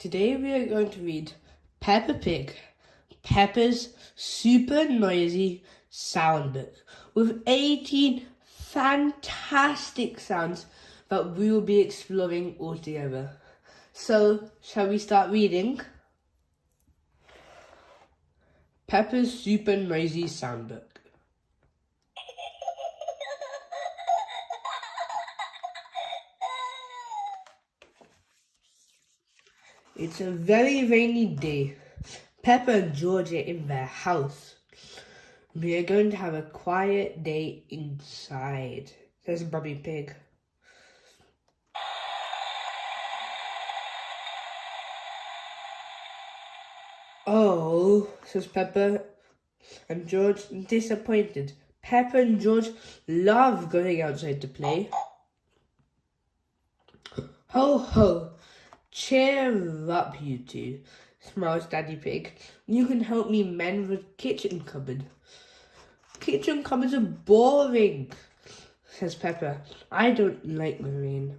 Today we are going to read Peppa Pig, Peppa's super noisy sound book with 18 fantastic sounds that we will be exploring all together. So, shall we start reading? Peppa's super noisy sound book. It's a very rainy day. Peppa and George are in their house. We are going to have a quiet day inside, says Mummy Pig. Oh, says Peppa and George, disappointed. Peppa and George love going outside to play. Ho ho! Cheer up, you two, smiles Daddy Pig. You can help me mend the kitchen cupboard. Kitchen cupboards are boring, says Peppa. I don't like the rain.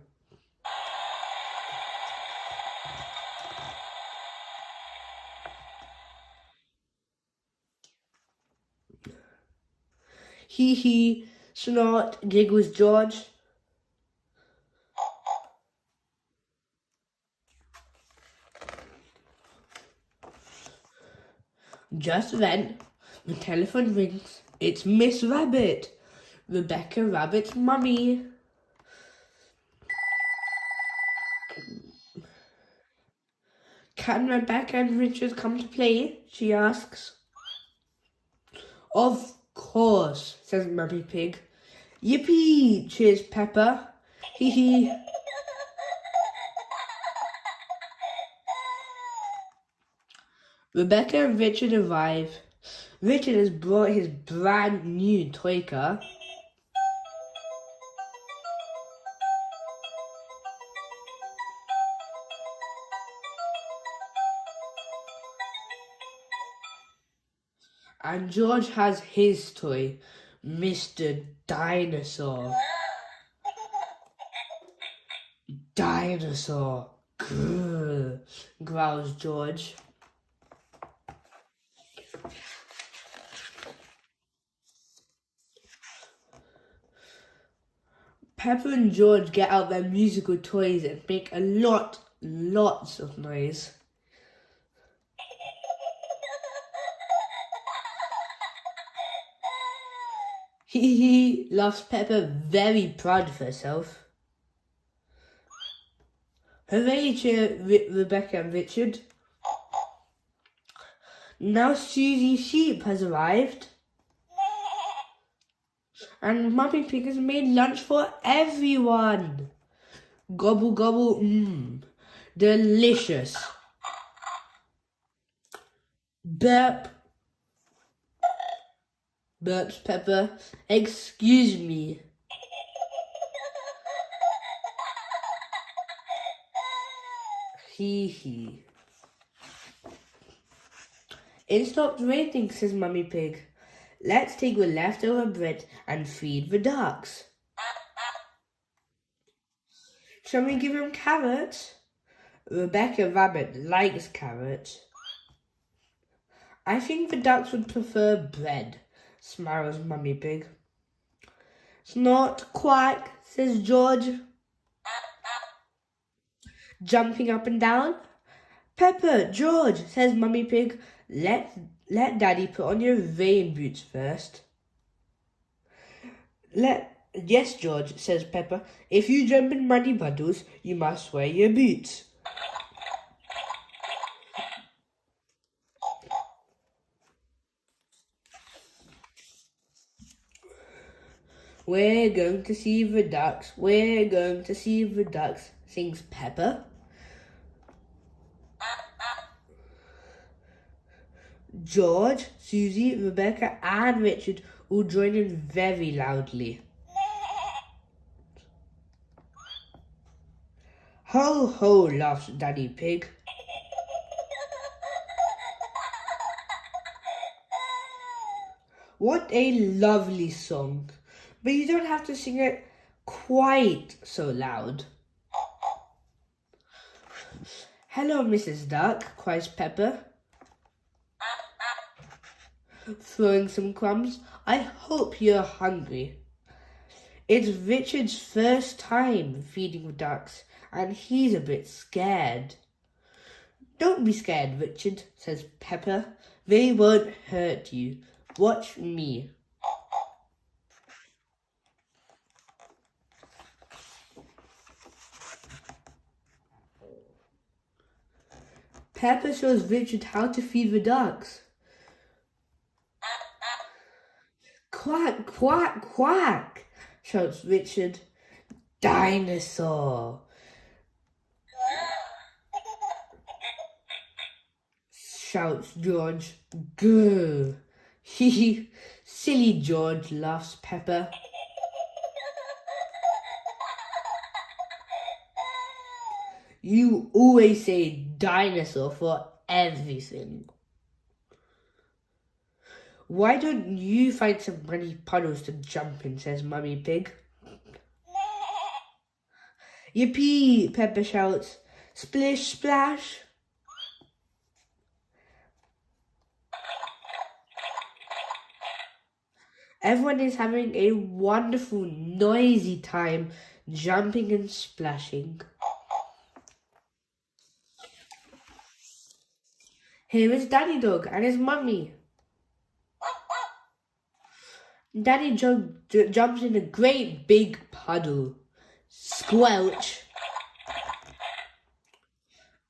Hee hee, snort, giggles George. Just then, the telephone rings. It's Miss Rabbit, Rebecca Rabbit's mummy. Can Rebecca and Richard come to play? She asks. Of course, says Mummy Pig. Yippee, cheers Peppa. Hee hee. Rebecca and Richard arrive. Richard has brought his brand new toy car. And George has his toy, Mr. Dinosaur. Dinosaur, grrr, growls George. Peppa and George get out their musical toys and make lots of noise. Hee hee, laughs Peppa, very proud of herself. Hooray, cheer Rebecca and Richard. Now Susie Sheep has arrived. And Mummy Pig has made lunch for everyone. Gobble gobble, delicious. Burp. Burps Peppa. Excuse me. Hee hee. It stopped raining, says Mummy Pig. Let's take the leftover bread and feed the ducks. Shall we give them carrots? Rebecca Rabbit likes carrots. I think the ducks would prefer bread, smiles Mummy Pig. Snort, quack, says George, jumping up and down. Peppa, George, says Mummy Pig, let Daddy put on your rain boots first. Yes, George, says Peppa. If you jump in muddy puddles, you must wear your boots. We're going to see the ducks. We're going to see the ducks, sings Peppa. George, Susie, Rebecca and Richard all join in very loudly. Ho ho, laughs Daddy Pig. What a lovely song. But you don't have to sing it quite so loud. Hello, Mrs. Duck, cries Peppa, throwing some crumbs. I hope you're hungry. It's Richard's first time feeding the ducks, and he's a bit scared. Don't be scared, Richard, says Peppa. They won't hurt you. Watch me. Peppa shows Richard how to feed the ducks. Quack, quack, quack, shouts Richard. Dinosaur, shouts George. Grr. Silly George, laughs Peppa. You always say dinosaur for everything. Why don't you find some muddy puddles to jump in, says Mummy Pig. Yippee, Peppa shouts. Splish, splash. Everyone is having a wonderful, noisy time, jumping and splashing. Here is Daddy Dog and his mummy. Daddy jumps in a great big puddle. Squelch.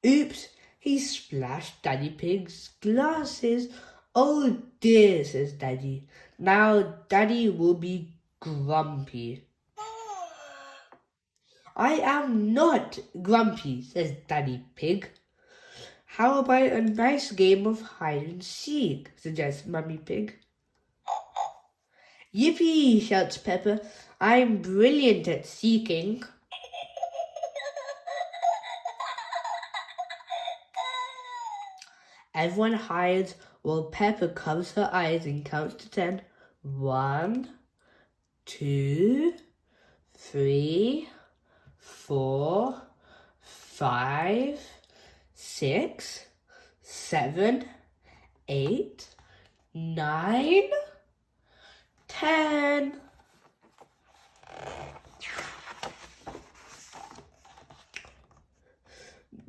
Oops, he splashed Daddy Pig's glasses. Oh dear, says Daddy. Now Daddy will be grumpy. I am not grumpy, says Daddy Pig. How about a nice game of hide and seek, suggests Mummy Pig. Yippee, shouts Peppa. I'm brilliant at seeking. Everyone hides while Peppa covers her eyes and counts to 10. 1, 2, 3, 4, 5, 6, 7, 8, 9, 10.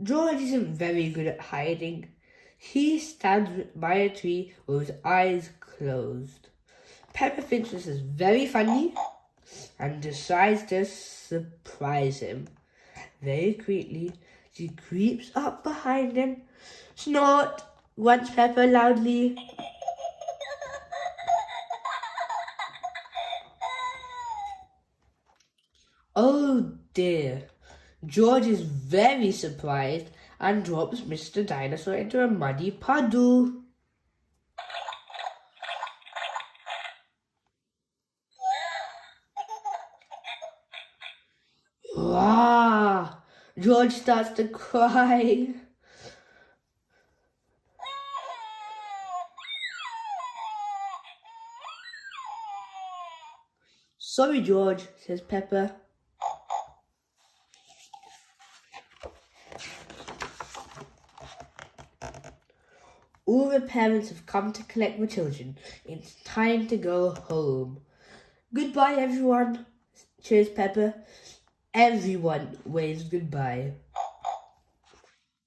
George isn't very good at hiding. He stands by a tree with his eyes closed. Peppa thinks this is very funny and decides to surprise him. Very quickly, she creeps up behind him. Snort, grunts Peppa loudly. Oh dear. George is very surprised and drops Mr. Dinosaur into a muddy puddle. Wah! George starts to cry. Sorry, George, says Peppa. All the parents have come to collect the children. It's time to go home. Goodbye, everyone, cheers Peppa. Everyone waves goodbye.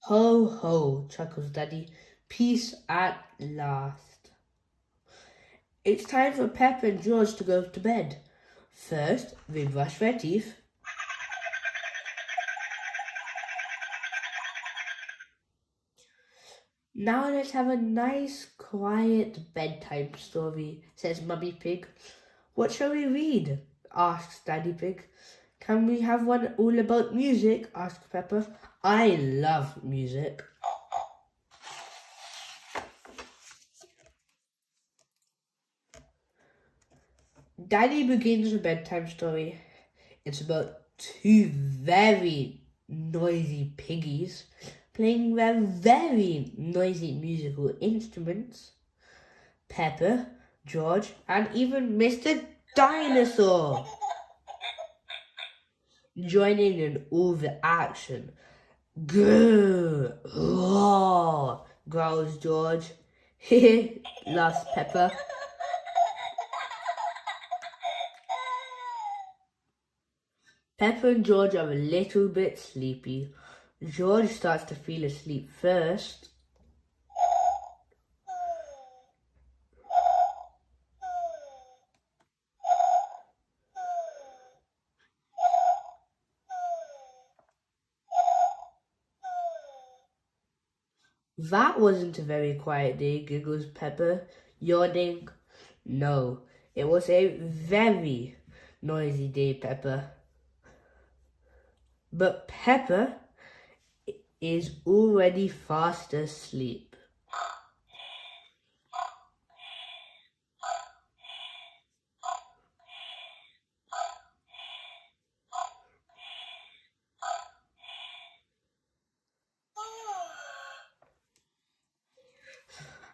Ho, ho, chuckles Daddy. Peace at last. It's time for Peppa and George to go to bed. First, they brush their teeth. Now let's have a nice, quiet bedtime story, says Mummy Pig. What shall we read? Asks Daddy Pig. Can we have one all about music? Asks Peppa. I love music. Daddy begins a bedtime story. It's about two very noisy piggies playing their very noisy musical instruments. Peppa, George, and even Mr. Dinosaur joining in all the action. Grrr, roar, growls George. Hehe, laughs Peppa. Peppa and George are a little bit sleepy. George starts to feel asleep first. That wasn't a very quiet day, giggles Peppa, yawning. No, it was a very noisy day, Peppa. But Peppa is already fast asleep.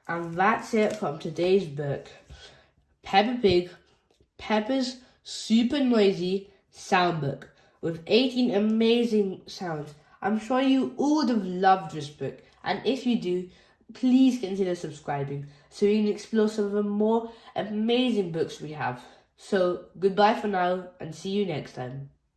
And that's it from today's book. Peppa Pig, Peppa's super noisy sound book with 18 amazing sounds. I'm sure you all would have loved this book, and if you do, please consider subscribing so we can explore some of the more amazing books we have. So, goodbye for now, and see you next time.